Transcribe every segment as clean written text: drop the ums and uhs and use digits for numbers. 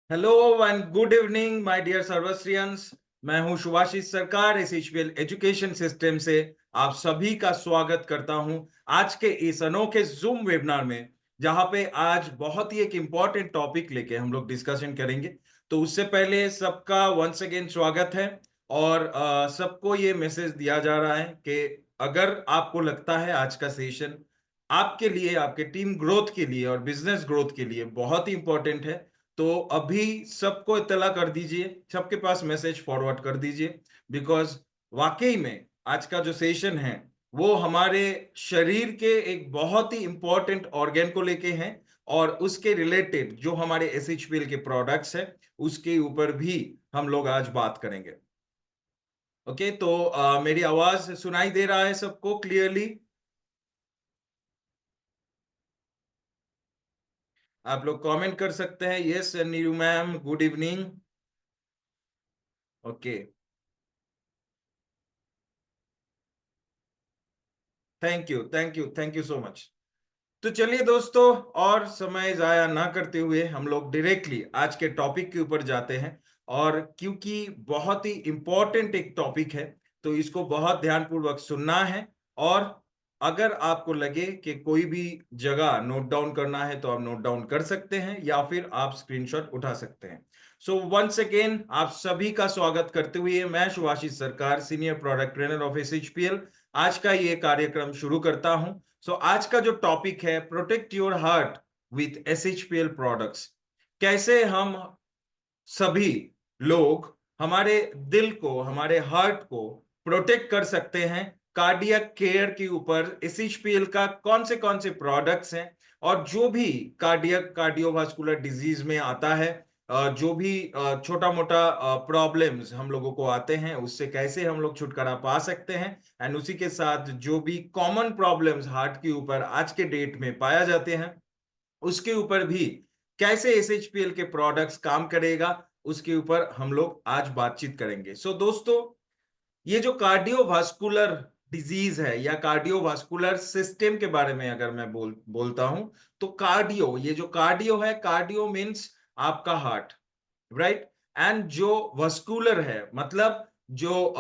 Hello and good evening my dear सर्वश्रियंस। मैं हूं शुभाशीष सरकार एसएचपीएल एजुकेशन सिस्टम से आप सभी का स्वागत करता हूं आज के इस अनोखे जूम वेबिनार में, जहां पे आज बहुत ही एक इंपॉर्टेंट टॉपिक लेके हम लोग डिस्कशन करेंगे। तो उससे पहले सबका वंस अगेन स्वागत है। और सबको ये मैसेज दिया जा रहा है कि अगर आपको लगता है आज का सेशन आपके लिए, आपके टीम ग्रोथ के लिए और बिजनेस ग्रोथ के लिए बहुत ही इंपॉर्टेंट है, तो अभी सबको इत्तला कर दीजिए, सबके पास मैसेज फॉरवर्ड कर दीजिए। बिकॉज वाकई में आज का जो सेशन है वो हमारे शरीर के एक बहुत ही इंपॉर्टेंट ऑर्गेन को लेके हैं, और उसके रिलेटेड जो हमारे एसएचपीएल के प्रोडक्ट्स हैं उसके ऊपर भी हम लोग आज बात करेंगे। ओके, तो मेरी आवाज सुनाई दे रहा है सबको क्लियरली? आप लोग कमेंट कर सकते हैं। Yes Neeru ma'am, good evening. Okay, thank you thank you thank you so much. तो चलिए दोस्तों, और समय जाया ना करते हुए हम लोग डायरेक्टली आज के टॉपिक के ऊपर जाते हैं। और क्योंकि बहुत ही इंपॉर्टेंट एक टॉपिक है, तो इसको बहुत ध्यानपूर्वक सुनना है। और अगर आपको लगे कि कोई भी जगह नोट डाउन करना है तो आप नोट डाउन कर सकते हैं, या फिर आप स्क्रीनशॉट उठा सकते हैं। सो वंस अगेन आप सभी का स्वागत करते हुए मैं शुभाशीष सरकार, सीनियर प्रोडक्ट ट्रेनर ऑफ एसएचपीएल, आज का ये कार्यक्रम शुरू करता हूं। सो आज का जो टॉपिक है, protect your heart with SHPL products. कैसे हम सभी लोग हमारे दिल को, हमारे हार्ट को प्रोटेक्ट कर सकते हैं कार्डियक केयर के ऊपर। एसएचपीएल का कौन से प्रोडक्ट्स हैं, और जो भी कार्डियोवास्कुलर डिजीज में आता है, जो भी छोटा मोटा प्रॉब्लम्स हम लोगों को आते हैं, उससे कैसे हम लोग छुटकारा पा सकते हैं। एंड उसी के साथ जो भी कॉमन प्रॉब्लम्स हार्ट के ऊपर आज के डेट में पाया जाते हैं, उसके ऊपर भी कैसे एसएचपीएल के प्रोडक्ट्स काम करेगा, उसके ऊपर हम लोग आज बातचीत करेंगे। सो दोस्तों, ये जो कार्डियोवास्कुलर डिजीज है या कार्डियोवास्कुलर सिस्टम के बारे में अगर मैं बोलता हूं, तो कार्डियो, ये जो कार्डियो है, कार्डियो मीन्स आपका हार्ट, राइट। एंड जो वस्कुलर है मतलब जो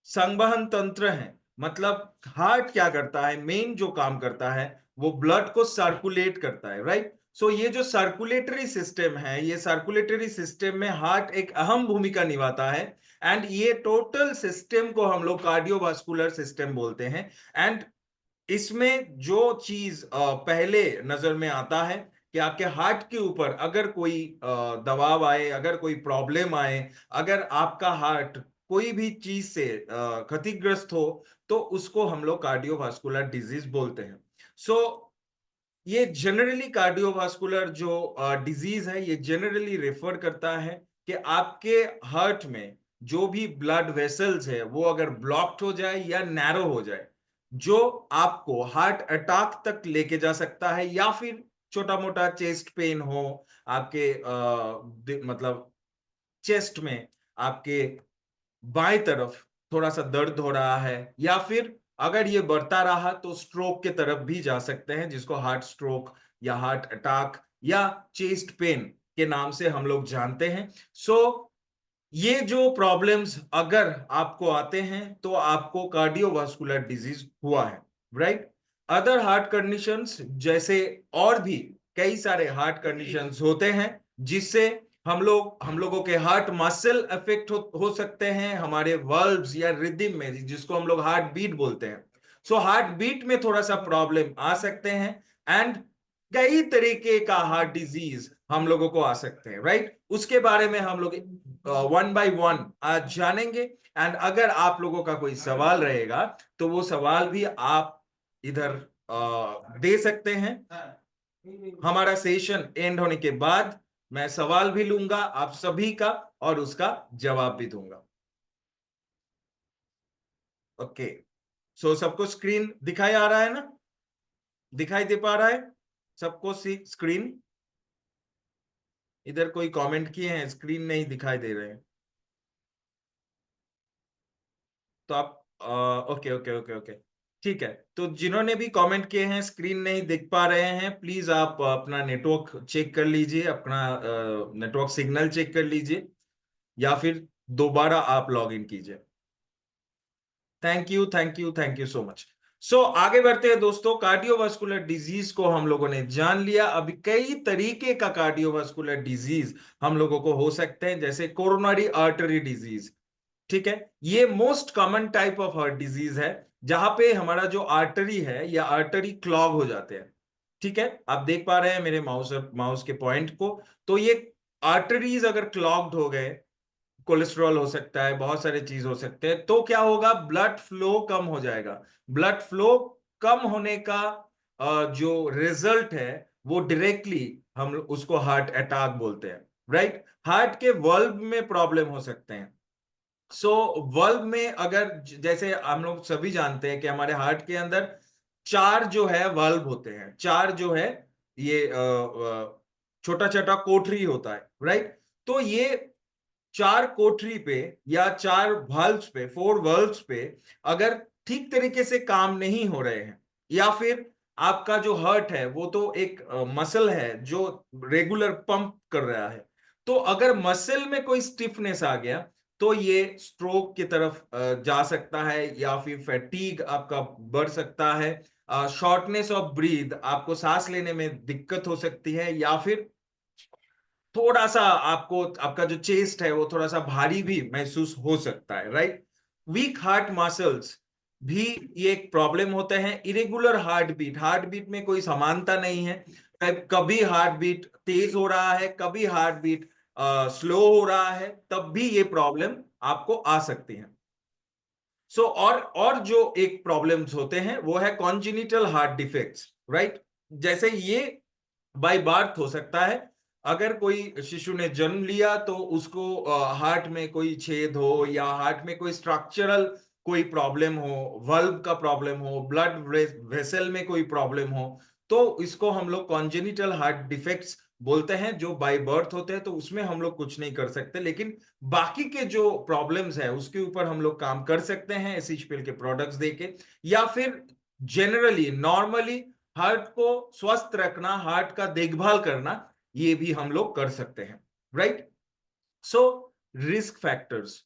संवहन तंत्र है, मतलब हार्ट क्या करता है, मेन जो काम करता है वो ब्लड को सर्कुलेट करता है, राइट। सो ये जो सर्कुलेटरी सिस्टम है, ये सर्कुलेटरी सिस्टम में हार्ट एक अहम भूमिका निभाता है। एंड ये टोटल सिस्टम को हम लोग कार्डियोवास्कुलर सिस्टम बोलते हैं। एंड इसमें जो चीज पहले नजर में आता है कि आपके हार्ट के ऊपर अगर कोई दबाव आए, अगर कोई प्रॉब्लम आए, अगर आपका हार्ट कोई भी चीज से क्षतिग्रस्त हो, तो उसको हम लोग कार्डियोवास्कुलर डिजीज बोलते हैं। सो ये जनरली कार्डियोवास्कुलर जो डिजीज है, ये जनरली रेफर करता है कि आपके हार्ट में जो भी ब्लड वेसल्स है वो अगर ब्लॉक्ड हो जाए या नैरो हो जाए, जो आपको हार्ट अटैक तक लेके जा सकता है, या फिर छोटा मोटा चेस्ट पेन हो आपके मतलब चेस्ट में, आपके बाएं तरफ थोड़ा सा दर्द हो रहा है, या फिर अगर ये बढ़ता रहा तो स्ट्रोक के तरफ भी जा सकते हैं, जिसको हार्ट स्ट्रोक या हार्ट अटैक या चेस्ट पेन के नाम से हम लोग जानते हैं। सो ये जो प्रॉब्लम्स अगर आपको आते हैं तो आपको कार्डियोवास्कुलर डिजीज हुआ है, राइट। अदर हार्ट कंडीशंस जैसे और भी कई सारे हार्ट कंडीशंस होते हैं, जिससे हम लोगों के हार्ट मसल अफेक्ट हो सकते हैं, हमारे वर्ब्स या रिदम में, जिसको हम लोग हार्ट बीट बोलते हैं। सो हार्ट बीट में थोड़ा सा प्रॉब्लम आ सकते हैं। एंड कई तरीके का हार्ट डिजीज हम लोगों को आ सकते हैं, राइट। उसके बारे में हम लोग वन बाय वन आज जानेंगे। एंड अगर आप लोगों का कोई सवाल रहेगा तो वो सवाल भी आप इधर दे सकते हैं। हमारा सेशन एंड होने के बाद मैं सवाल भी लूंगा आप सभी का, और उसका जवाब भी दूंगा। ओके, सो सबको स्क्रीन दिखाई आ रहा है ना? दिखाई दे पा रहा है सबको स्क्रीन? इधर कोई कमेंट किए हैं, स्क्रीन नहीं दिखाई दे रहे हैं, तो आप ओके ओके ओके ओके, ठीक है, तो जिन्होंने भी कमेंट किए हैं, स्क्रीन नहीं दिख पा रहे हैं, प्लीज आप अपना नेटवर्क चेक कर लीजिए, अपना नेटवर्क सिग्नल चेक कर लीजिए, या फिर दोबारा आप लॉग इन कीजिए। Thank you, thank you, thank you so much. So आगे बढ़ते हैं दोस्तों। कार्डियोवास्कुलर डिजीज को हम लोगों ने जान लिया। अभी कई तरीके का कार्डियोवास्कुलर डिजीज हम लोगों को हो सकते हैं, जैसे कोरोनरी आर्टरी डिजीज। ठीक है, ये most common type of heart disease है, जहां पे हमारा जो आर्टरी है या आर्टरी क्लॉग हो जाते हैं। ठीक है, आप देख पा रहे हैं मेरे माउस के पॉइंट को। तो ये आर्टरीज अगर क्लॉग्ड हो गए, कोलेस्ट्रॉल हो सकता है, बहुत सारे चीज हो सकते हैं, तो क्या होगा, ब्लड फ्लो कम हो जाएगा। ब्लड फ्लो कम होने का जो रिजल्ट है, वो डायरेक्टली हम उसको हार्ट अटैक बोलते हैं। राइट, हार्ट के वल्व में प्रॉब्लम हो सकते हैं। सो वल्व में अगर, जैसे हम लोग सभी जानते हैं कि हमारे हार्ट के अंदर चार जो है वल्व होते हैं, चार जो है ये छोटा छोटा कोठरी होता है। राइट, तो ये चार कोठरी पे या चार वल्व्स पे, फोर वल्व्स पे अगर ठीक तरीके से काम नहीं हो रहे हैं, या फिर आपका जो हार्ट है वो तो एक मसल है जो रेगुलर पंप कर रहा है, तो अगर मसल में कोई स्टिफनेस आ गया, तो ये स्ट्रोक की तरफ जा सकता है, या फिर फैटीग आपका बढ़ सकता है, शॉर्टनेस ऑफ ब्रीथ, आपको सांस लेने में दिक्कत हो सकती है, या फिर थोड़ा सा आपको आपका जो चेस्ट है वो थोड़ा सा भारी भी महसूस हो सकता है। राइट, वीक हार्ट मसल्स भी ये एक प्रॉब्लम होते हैं। Irregular heart beat, heart beat में कोई समानता नहीं है, कभी हार्ट बीट तेज हो रहा है, कभी हार्ट बीट स्लो हो रहा है, तब भी ये प्रॉब्लम आपको आ सकती है। और जो एक प्रॉब्लम्स होते हैं वो है कॉन्जिनिटल हार्ट डिफेक्ट्स। राइट, जैसे ये बाय बर्थ हो सकता है। अगर कोई शिशु ने जन्म लिया तो उसको हार्ट में कोई छेद हो, या हार्ट में कोई स्ट्रक्चरल कोई प्रॉब्लम हो, वल्व का प्रॉब्लम हो, ब्लड वेसल में कोई प्रॉब्लम हो, तो इसको हम लोग कॉन्जेनिटल हार्ट डिफेक्ट्स बोलते हैं, जो बाय बर्थ होते हैं। तो उसमें हम लोग कुछ नहीं कर सकते, लेकिन बाकी के जो प्रॉब्लम्स है उसके ऊपर हम लोग काम कर सकते हैं एसिशपिल के प्रोडक्ट्स देके, या फिर जनरली नॉर्मली हार्ट को स्वस्थ रखना, हार्ट का देखभाल करना, ये भी हम लोग कर सकते हैं। राइट, सो रिस्क फैक्टर्स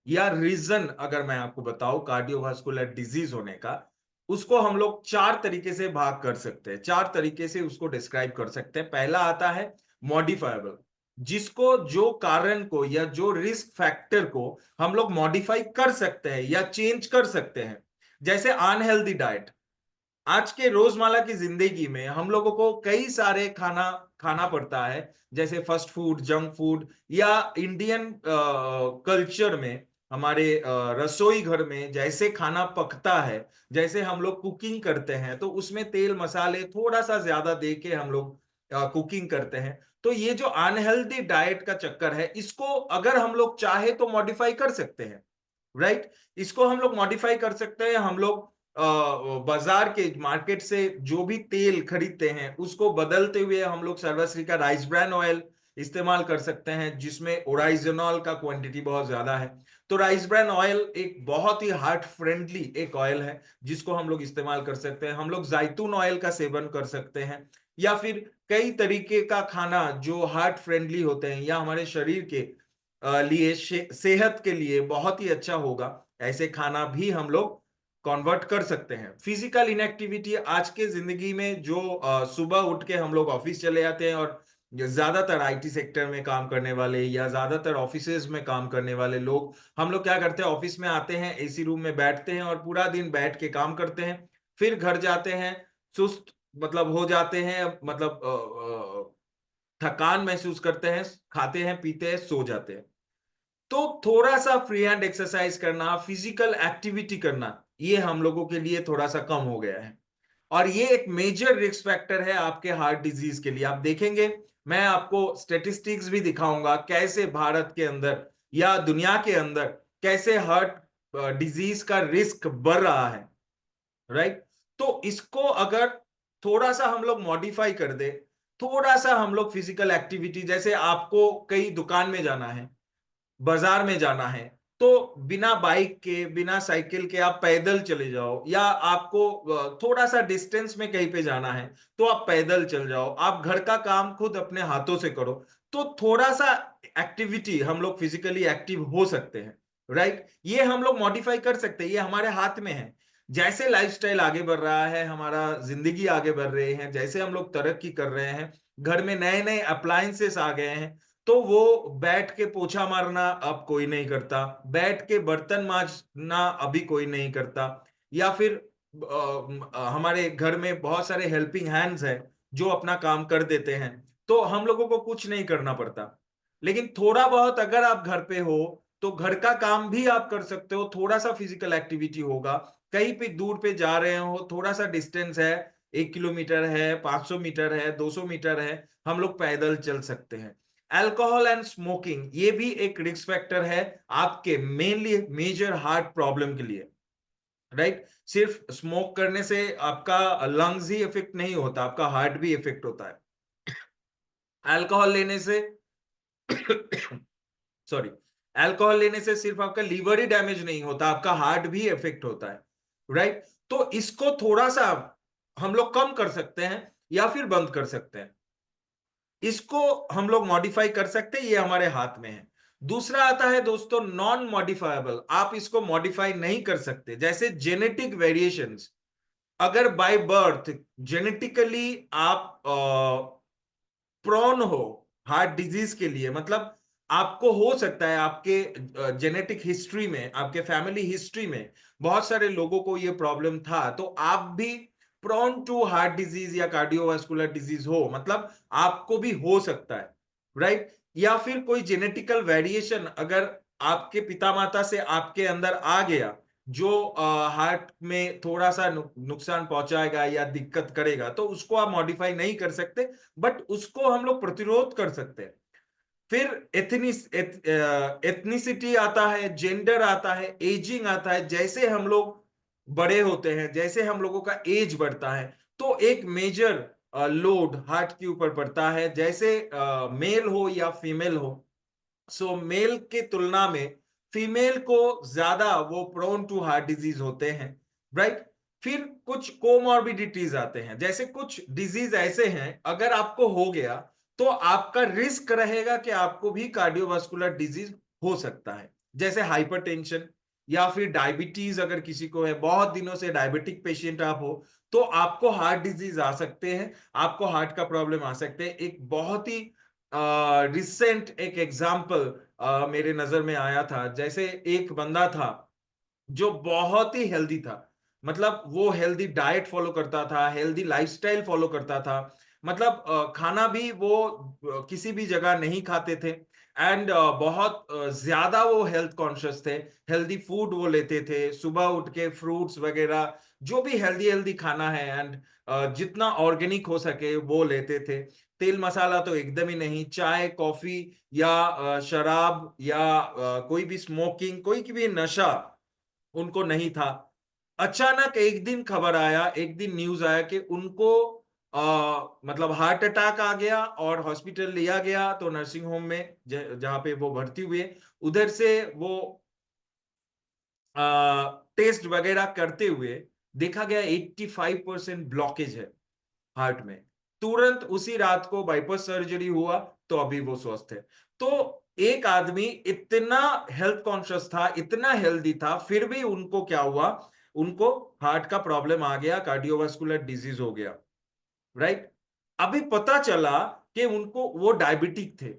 या रीजन अगर मैं आपको बताऊं कार्डियोवास्कुलर डिजीज होने का, उसको हम लोग चार तरीके से भाग कर सकते हैं, चार तरीके से उसको डिस्क्राइब कर सकते हैं। पहला आता है मॉडिफाइबल, जिसको जो कारण को या जो रिस्क फैक्टर को हम लोग मॉडिफाई कर सकते हैं या चेंज कर सकते हैं। जैसे अनहेल्दी डाइट, आज के रोजमर्रा की जिंदगी में हम लोगों को कई सारे खाना खाना पड़ता है, जैसे फास्ट फूड, जंक फूड, या इंडियन कल्चर में हमारे रसोई घर में जैसे खाना पकता है, जैसे हम लोग कुकिंग करते हैं, तो उसमें तेल मसाले थोड़ा सा ज्यादा दे के हम लोग कुकिंग करते हैं। तो ये जो अनहेल्दी डाइट का चक्कर है, इसको अगर हम लोग चाहे तो मॉडिफाई कर सकते हैं। राइट, इसको हम लोग मॉडिफाई कर सकते हैं। हम लोग बाजार के मार्केट से जो भी तेल खरीदते हैं उसको बदलते हुए हम लोग सर्वश्री का राइस ब्रान ऑयल इस्तेमाल कर सकते हैं, जिसमें ओराइजनॉल का क्वांटिटी बहुत ज्यादा है। तो राइस ब्रान ऑयल एक बहुत ही हार्ट फ्रेंडली एक ऑयल है, जिसको हम लोग इस्तेमाल कर सकते हैं। हम लोग जैतून ऑयल का सेवन कर सकते हैं, या फिर कई तरीके का खाना जो हार्ट फ्रेंडली होते हैं या हमारे शरीर के लिए सेहत के लिए बहुत ही अच्छा होगा, ऐसे खाना भी हम लोग कन्वर्ट कर सकते हैं। फिजिकल इनएक्टिविटी आज के जिंदगी में जो सुबह उठ के हम लोग ऑफिस चले जाते हैं, और ज्यादातर आईटी सेक्टर में काम करने वाले या ज्यादातर ऑफिसेज में काम करने वाले लोग, हम लोग क्या करते हैं, ऑफिस में आते हैं, एसी रूम में बैठते हैं और पूरा दिन बैठ के काम करते हैं, फिर घर जाते हैं, सुस्त मतलब हो जाते हैं, मतलब थकान महसूस करते हैं, खाते हैं, पीते हैं, सो जाते हैं। तो थोड़ा सा फ्री हैंड एक्सरसाइज करना, फिजिकल एक्टिविटी करना, ये हम लोगों के लिए थोड़ा सा कम हो गया है, और ये एक मेजर रिस्क फैक्टर है आपके हार्ट डिजीज के लिए। आप देखेंगे, मैं आपको स्टेटिस्टिक्स भी दिखाऊंगा कैसे भारत के अंदर या दुनिया के अंदर कैसे हार्ट डिजीज का रिस्क बढ़ रहा है। राइट, तो इसको अगर थोड़ा सा हम लोग मॉडिफाई कर दे, थोड़ा सा हम लोग फिजिकल एक्टिविटी, जैसे आपको कई दुकान में जाना है, बाजार में जाना है, तो बिना बाइक के, बिना साइकिल के आप पैदल चले जाओ, या आपको थोड़ा सा डिस्टेंस में कहीं पे जाना है तो आप पैदल चल जाओ, आप घर का काम खुद अपने हाथों से करो, तो थोड़ा सा एक्टिविटी हम लोग फिजिकली एक्टिव हो सकते हैं, राइट। ये हम लोग मॉडिफाई कर सकते हैं, ये हमारे हाथ में है। जैसे लाइफस्टाइल आगे बढ़ रहा है, हमारा जिंदगी आगे बढ़ रहे हैं, जैसे हम लोग तरक्की कर रहे हैं, घर में नए नए अप्लायंसेस आ गए हैं, तो वो बैठ के पोछा मारना अब कोई नहीं करता, बैठ के बर्तन मांजना अभी कोई नहीं करता, या फिर हमारे घर में बहुत सारे हेल्पिंग हैंड्स हैं जो अपना काम कर देते हैं, तो हम लोगों को कुछ नहीं करना पड़ता। लेकिन थोड़ा बहुत अगर आप घर पे हो तो घर का काम भी आप कर सकते हो, थोड़ा सा फिजिकल एक्टिविटी होगा। कहीं पे दूर पे जा रहे हो, थोड़ा सा डिस्टेंस है, 1 किलोमीटर है, 500 मीटर है, 200 मीटर है, हम लोग पैदल चल सकते हैं। अल्कोहल एंड स्मोकिंग ये भी एक रिस्क फैक्टर है आपके मेनली मेजर हार्ट प्रॉब्लम के लिए, राइट। सिर्फ स्मोक करने से आपका लंग्स ही इफेक्ट नहीं होता, आपका हार्ट भी इफेक्ट होता है। अल्कोहल लेने से सॉरी, अल्कोहल लेने से सिर्फ आपका लीवर ही डैमेज नहीं होता, आपका हार्ट भी इफेक्ट होता है, राइट। तो इसको थोड़ा सा हम लोग कम कर सकते हैं या फिर बंद कर सकते हैं, इसको हम लोग मॉडिफाई कर सकते हैं, ये हमारे हाथ में है। दूसरा आता है दोस्तों नॉन मॉडिफाइबल, आप इसको मॉडिफाई नहीं कर सकते, जैसे जेनेटिक वेरिएशंस। अगर बाय बर्थ जेनेटिकली आप प्रोन हो हार्ट डिजीज के लिए, मतलब आपको हो सकता है आपके जेनेटिक हिस्ट्री में, आपके फैमिली हिस्ट्री में बहुत सारे लोगों को ये प्रॉब्लम था, तो आप भी प्रोन टू हार्ट डिजीज या कार्डियोवास्कुलर डिजीज हो, मतलब आपको भी हो सकता है, राइट। या फिर कोई जेनेटिकल वेरिएशन अगर आपके पिता माता से आपके अंदर आ गया, जो हार्ट में थोड़ा सा नुकसान पहुंचाएगा या दिक्कत करेगा, तो उसको आप मॉडिफाई नहीं कर सकते, बट उसको हम लोग प्रतिरोध कर सकते हैं। फिर एथनिसिटी आता है, जेंडर आता है, एजिंग आता है। जैसे हम लोग बड़े होते हैं, जैसे हम लोगों का एज बढ़ता है, तो एक मेजर लोड हार्ट के ऊपर पड़ता है, जैसे मेल हो या फीमेल हो। सो मेल के तुलना में फीमेल को ज्यादा वो प्रोन टू हार्ट डिजीज होते हैं, राइट। फिर कुछ कोमॉर्बिडिटीज आते हैं, जैसे कुछ डिजीज ऐसे हैं अगर आपको हो गया तो आपका रिस्क रहेगा कि आपको भी कार्डियोवास्कुलर डिजीज हो सकता है, जैसे हाइपरटेंशन या फिर डायबिटीज। अगर किसी को है, बहुत दिनों से डायबिटिक पेशेंट आप हो, तो आपको हार्ट डिजीज आ सकते हैं, आपको हार्ट का प्रॉब्लम आ सकते हैं। एक बहुत ही रिसेंट एक एग्जाम्पल मेरे नजर में आया था, जैसे एक बंदा था जो बहुत ही हेल्दी था, मतलब वो हेल्दी डाइट फॉलो करता था, हेल्दी लाइफस्टाइल फॉलो करता था, मतलब खाना भी वो किसी भी जगह नहीं खाते थे, एंड बहुत ज्यादा वो हेल्थ कॉन्शियस थे। हेल्दी फूड वो लेते थे, सुबह उठ के फ्रूट्स वगैरह जो भी हेल्दी हेल्दी खाना है, एंड जितना ऑर्गेनिक हो सके वो लेते थे। तेल मसाला तो एकदम ही नहीं, चाय कॉफी या शराब या कोई भी स्मोकिंग, कोई भी नशा उनको नहीं था। अचानक एक दिन खबर आया, एक दिन न्यूज आया कि उनको मतलब हार्ट अटैक आ गया और हॉस्पिटल लिया गया, तो नर्सिंग होम में जहां पे वो भर्ती हुए, उधर से वो टेस्ट वगैरह करते हुए देखा गया 85% ब्लॉकेज है हार्ट में। तुरंत उसी रात को बाईपास सर्जरी हुआ, तो अभी वो स्वस्थ है। तो एक आदमी इतना हेल्थ कॉन्शियस था, इतना हेल्दी था, फिर भी उनको क्या हुआ, उनको हार्ट का प्रॉब्लम आ गया, कार्डियोवास्कुलर डिजीज हो गया, राइट। अभी पता चला कि उनको वो डायबिटिक थे,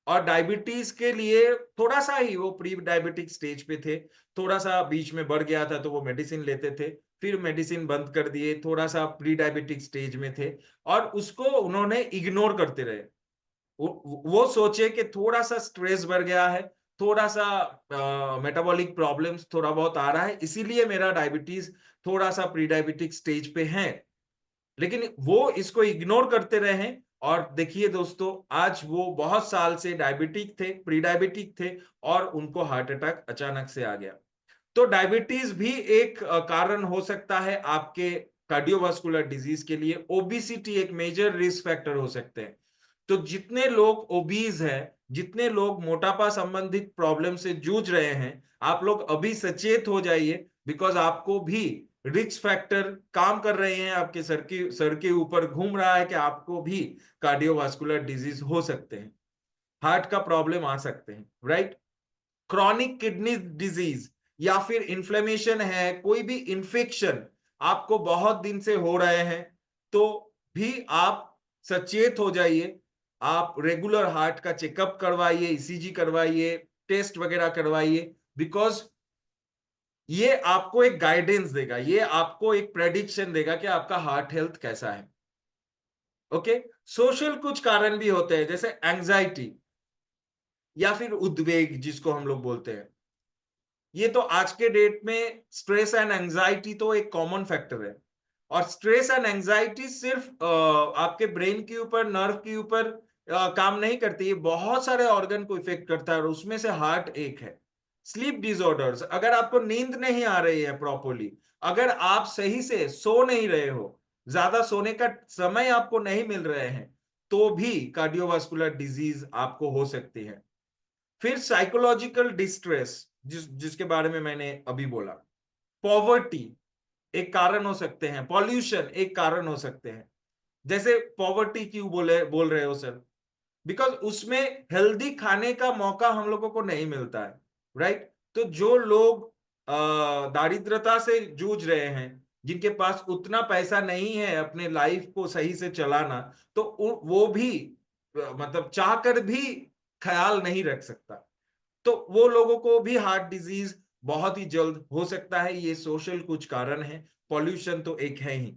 और डायबिटीज के लिए थोड़ा सा ही वो प्री डायबिटिक स्टेज पे थे, थोड़ा सा बीच में बढ़ गया था तो वो मेडिसिन लेते थे, फिर मेडिसिन बंद कर दिए, थोड़ा सा प्री डायबिटिक स्टेज में थे, और उसको उन्होंने इग्नोर करते रहे। वो सोचे कि थोड़ा सा स्ट्रेस बढ़ गया है, थोड़ा सा मेटाबॉलिक प्रॉब्लम्स थोड़ा बहुत आ रहा है, इसीलिए मेरा डायबिटीज थोड़ा सा प्री डायबिटिक स्टेज पे है। लेकिन वो इसको इग्नोर करते रहे, और देखिए दोस्तों आज वो बहुत साल से डायबिटिक थे, प्री डायबिटिक थे, और उनको हार्ट अटैक अचानक से आ गया। तो डायबिटीज भी एक कारण हो सकता है आपके कार्डियोवास्कुलर डिजीज के लिए। ओबिसिटी एक मेजर रिस्क फैक्टर हो सकते हैं। तो जितने लोग ओबीज हैं, जितने लोग मोटापा संबंधित प्रॉब्लम से जूझ रहे हैं, आप लोग अभी सचेत हो जाइए, बिकॉज आपको भी रिस्क फैक्टर काम कर रहे हैं, आपके सर के ऊपर घूम रहा है कि आपको भी कार्डियोवास्कुलर डिजीज हो सकते हैं, हार्ट का प्रॉब्लम आ सकते हैं, राइट। क्रॉनिक किडनी डिजीज या फिर इन्फ्लेमेशन है, कोई भी इंफेक्शन आपको बहुत दिन से हो रहे हैं, तो भी आप सचेत हो जाइए। आप रेगुलर हार्ट का चेकअप करवाइए, ईसीजी करवाइए, टेस्ट वगैरह करवाइए, बिकॉज ये आपको एक गाइडेंस देगा, ये आपको एक प्रेडिक्शन देगा कि आपका हार्ट हेल्थ कैसा है। ओके। सोशल कुछ कारण भी होते हैं, जैसे एंजाइटी या फिर उद्वेग जिसको हम लोग बोलते हैं। ये तो आज के डेट में स्ट्रेस एंड एंजाइटी तो एक कॉमन फैक्टर है। और स्ट्रेस एंड एंजाइटी सिर्फ आपके ब्रेन के ऊपर, नर्व के ऊपर काम नहीं करती, ये बहुत सारे ऑर्गन को इफेक्ट करता है, और उसमें से हार्ट एक है। स्लीप डिसऑर्डर्स, अगर आपको नींद नहीं आ रही है प्रॉपरली, अगर आप सही से सो नहीं रहे हो, ज्यादा सोने का समय आपको नहीं मिल रहे हैं, तो भी कार्डियोवास्कुलर डिजीज आपको हो सकती है। फिर साइकोलॉजिकल डिस्ट्रेस, जिसके बारे में मैंने अभी बोला। पॉवर्टी एक कारण हो सकते हैं, पॉल्यूशन एक कारण हो सकते हैं। जैसे पॉवर्टी क्यों बोल रहे हो सर? बिकॉज उसमें हेल्दी खाने का मौका हम लोगों को नहीं मिलता है, राइट। तो जो लोग दारिद्रता से जूझ रहे हैं, जिनके पास उतना पैसा नहीं है अपने लाइफ को सही से चलाना, तो वो भी मतलब चाहकर भी ख्याल नहीं रख सकता, तो वो लोगों को भी हार्ट डिजीज बहुत ही जल्द हो सकता है। ये सोशल कुछ कारण है, पॉल्यूशन तो एक है ही,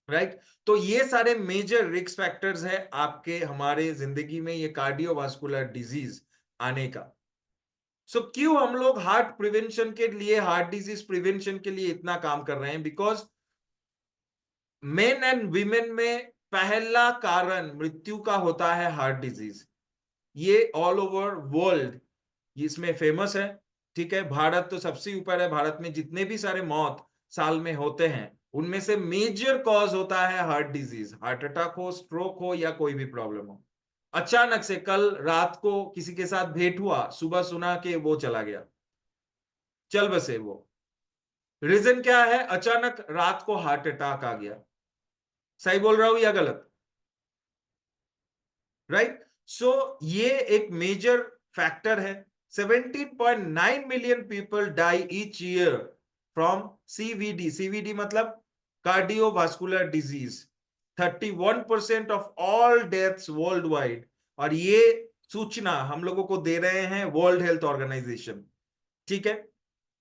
राइट। तो ये सारे मेजर रिस्क फैक्टर्स है आपके हमारे जिंदगी में ये कार्डियोवास्कुलर डिजीज आने का। सो क्यों हम लोग हार्ट प्रिवेंशन के लिए, हार्ट डिजीज प्रिवेंशन के लिए इतना काम कर रहे हैं? बिकॉज मेन एंड वीमेन में पहला कारण मृत्यु का होता है हार्ट डिजीज। ये ऑल ओवर वर्ल्ड इसमें फेमस है, ठीक है। भारत तो सबसे ऊपर है, भारत में जितने भी सारे मौत साल में होते हैं, उनमें से मेजर कॉज होता है हार्ट डिजीज, हार्ट अटैक हो, स्ट्रोक हो, या कोई भी प्रॉब्लम हो। अचानक से कल रात को किसी के साथ भेंट हुआ, सुबह सुना कि वो चला गया, चल बसे वो। रीजन क्या है? अचानक रात को हार्ट अटैक आ गया। सही बोल रहा हूं या गलत? राइट। सो ये एक मेजर फैक्टर है। 17.9 million people die each year from CVD. CVD मतलब cardiovascular disease. 31% of all deaths worldwide. और ये सूचना हम लोगों को दे रहे हैं वर्ल्ड हेल्थ ऑर्गेनाइजेशन, ठीक है।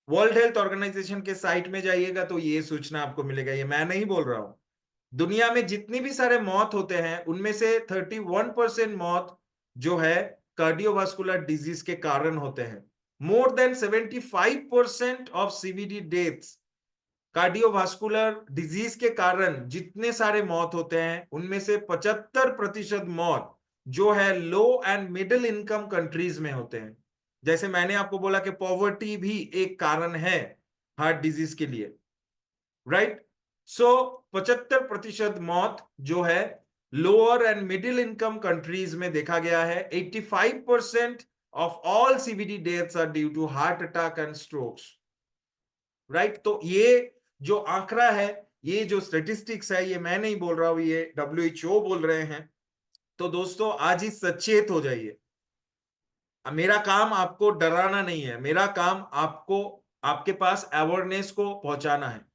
वर्ल्ड हेल्थ ऑर्गेनाइजेशन के साइट में जाइएगा तो ये सूचना आपको मिलेगा, ये मैं नहीं बोल रहा हूं। दुनिया में जितनी भी सारे मौत होते हैं, उनमें से 31% मौत जो है कार्डियोवास्कुलर डिजीज के कारण होते हैं। More than 75% of CVD deaths, cardiovascular disease के कारण जितने सारे मौत होते हैं, उनमें से 75% मौत जो है लो एंड मिडिल इनकम कंट्रीज में होते हैं। जैसे मैंने आपको बोला कि पॉवर्टी भी एक कारण है हार्ट डिजीज के लिए, राइट। सो 75% मौत जो है lower and middle income countries में देखा गया है। 85% of all CVD deaths are due to heart attack and strokes, right. तो ये जो आंकड़ा है, ये जो स्टेटिस्टिक्स है, ये मैं नहीं बोल रहा हूं, ये WHO बोल रहे हैं। तो दोस्तों आज ही सचेत हो जाइए। मेरा काम आपको डराना नहीं है, मेरा काम आपको, आपके पास अवेयरनेस को पहुंचाना है।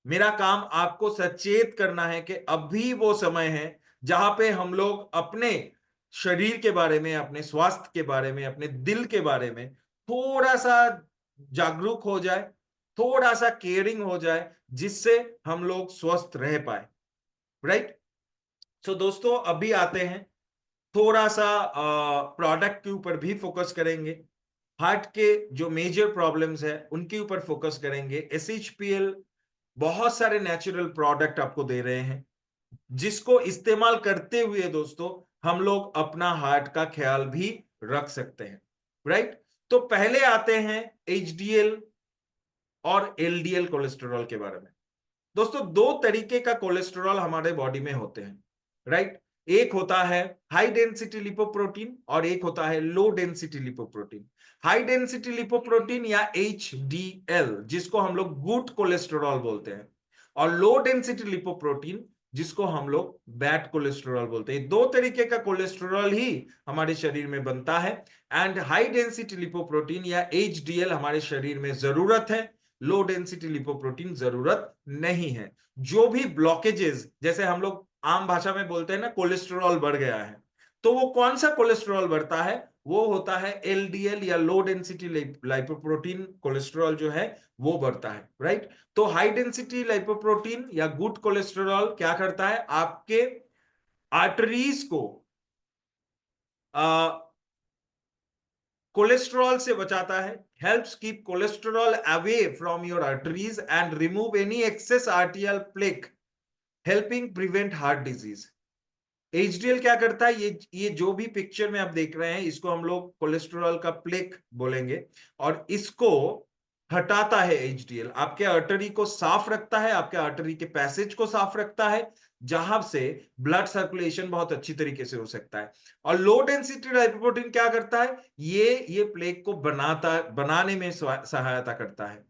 मेरा काम आपको सचेत करना है कि अभी वो समय है जहां पे हम लोग अपने शरीर के बारे में, अपने स्वास्थ्य के बारे में, अपने दिल के बारे में थोड़ा सा जागरूक हो जाए, थोड़ा सा केयरिंग हो जाए, जिससे हम लोग स्वस्थ रह पाए, राइट। सो दोस्तों अभी आते हैं थोड़ा सा प्रोडक्ट के ऊपर भी फोकस करेंगे। हार्ट के जो मेजर प्रॉब्लम्स है उनके ऊपर फोकस करेंगे। SHPL बहुत सारे नेचुरल प्रोडक्ट आपको दे रहे हैं, जिसको इस्तेमाल करते हुए दोस्तों हम लोग अपना हार्ट का ख्याल भी रख सकते हैं, राइट। तो पहले आते हैं HDL और LDL कोलेस्ट्रॉल के बारे में। दोस्तों दो तरीके का कोलेस्ट्रॉल हमारे बॉडी में होते हैं, राइट। एक होता है हाई डेंसिटी लिपोप्रोटीन और एक होता है low density lipoprotein. High density lipoprotein या HDL जिसको हम लोग गुड कोलेस्टेरॉल बोलते हैं, और लो डेंसिटी लिपोप्रोटीन जिसको हम लोग बैड कोलेस्टेरॉल बोलते हैं। दो तरीके का कोलेस्टेरॉल ही हमारे शरीर में बनता है, एंड हाई डेंसिटी लिपोप्रोटीन या HDL हमारे शरीर में जरूरत है, लो डेंसिटी लिपोप्रोटीन जरूरत नहीं है। जो भी ब्लॉकेजेस, जैसे हम लोग आम भाषा में बोलते हैं ना कोलेस्ट्रॉल बढ़ गया है, तो वो कौन सा कोलेस्ट्रॉल बढ़ता है? वो होता है LDL या लो डेंसिटी लाइपोप्रोटीन कोलेस्ट्रॉल जो है वो बढ़ता है, राइट। तो हाई डेंसिटी लाइपोप्रोटीन या गुड कोलेस्ट्रॉल क्या करता है? आपके आर्टरीज को कोलेस्ट्रॉल से बचाता है, helps keep cholesterol away from your arteries and remove any excess arterial plaque, helping prevent heart disease. HDL क्या करता है? ये जो भी पिक्चर में आप देख रहे हैं इसको हम लोग कोलेस्ट्रॉल का प्लेक बोलेंगे, और इसको हटाता है। HDL आपके आर्टरी को साफ रखता है, आपके आर्टरी के पैसेज को साफ रखता है, जहां से ब्लड सर्कुलेशन बहुत अच्छी तरीके से हो सकता है। और लो डेंसिटी लाइपोप्रोटीन क्या करता है? ये प्लेक को बनाने में सहायता करता है।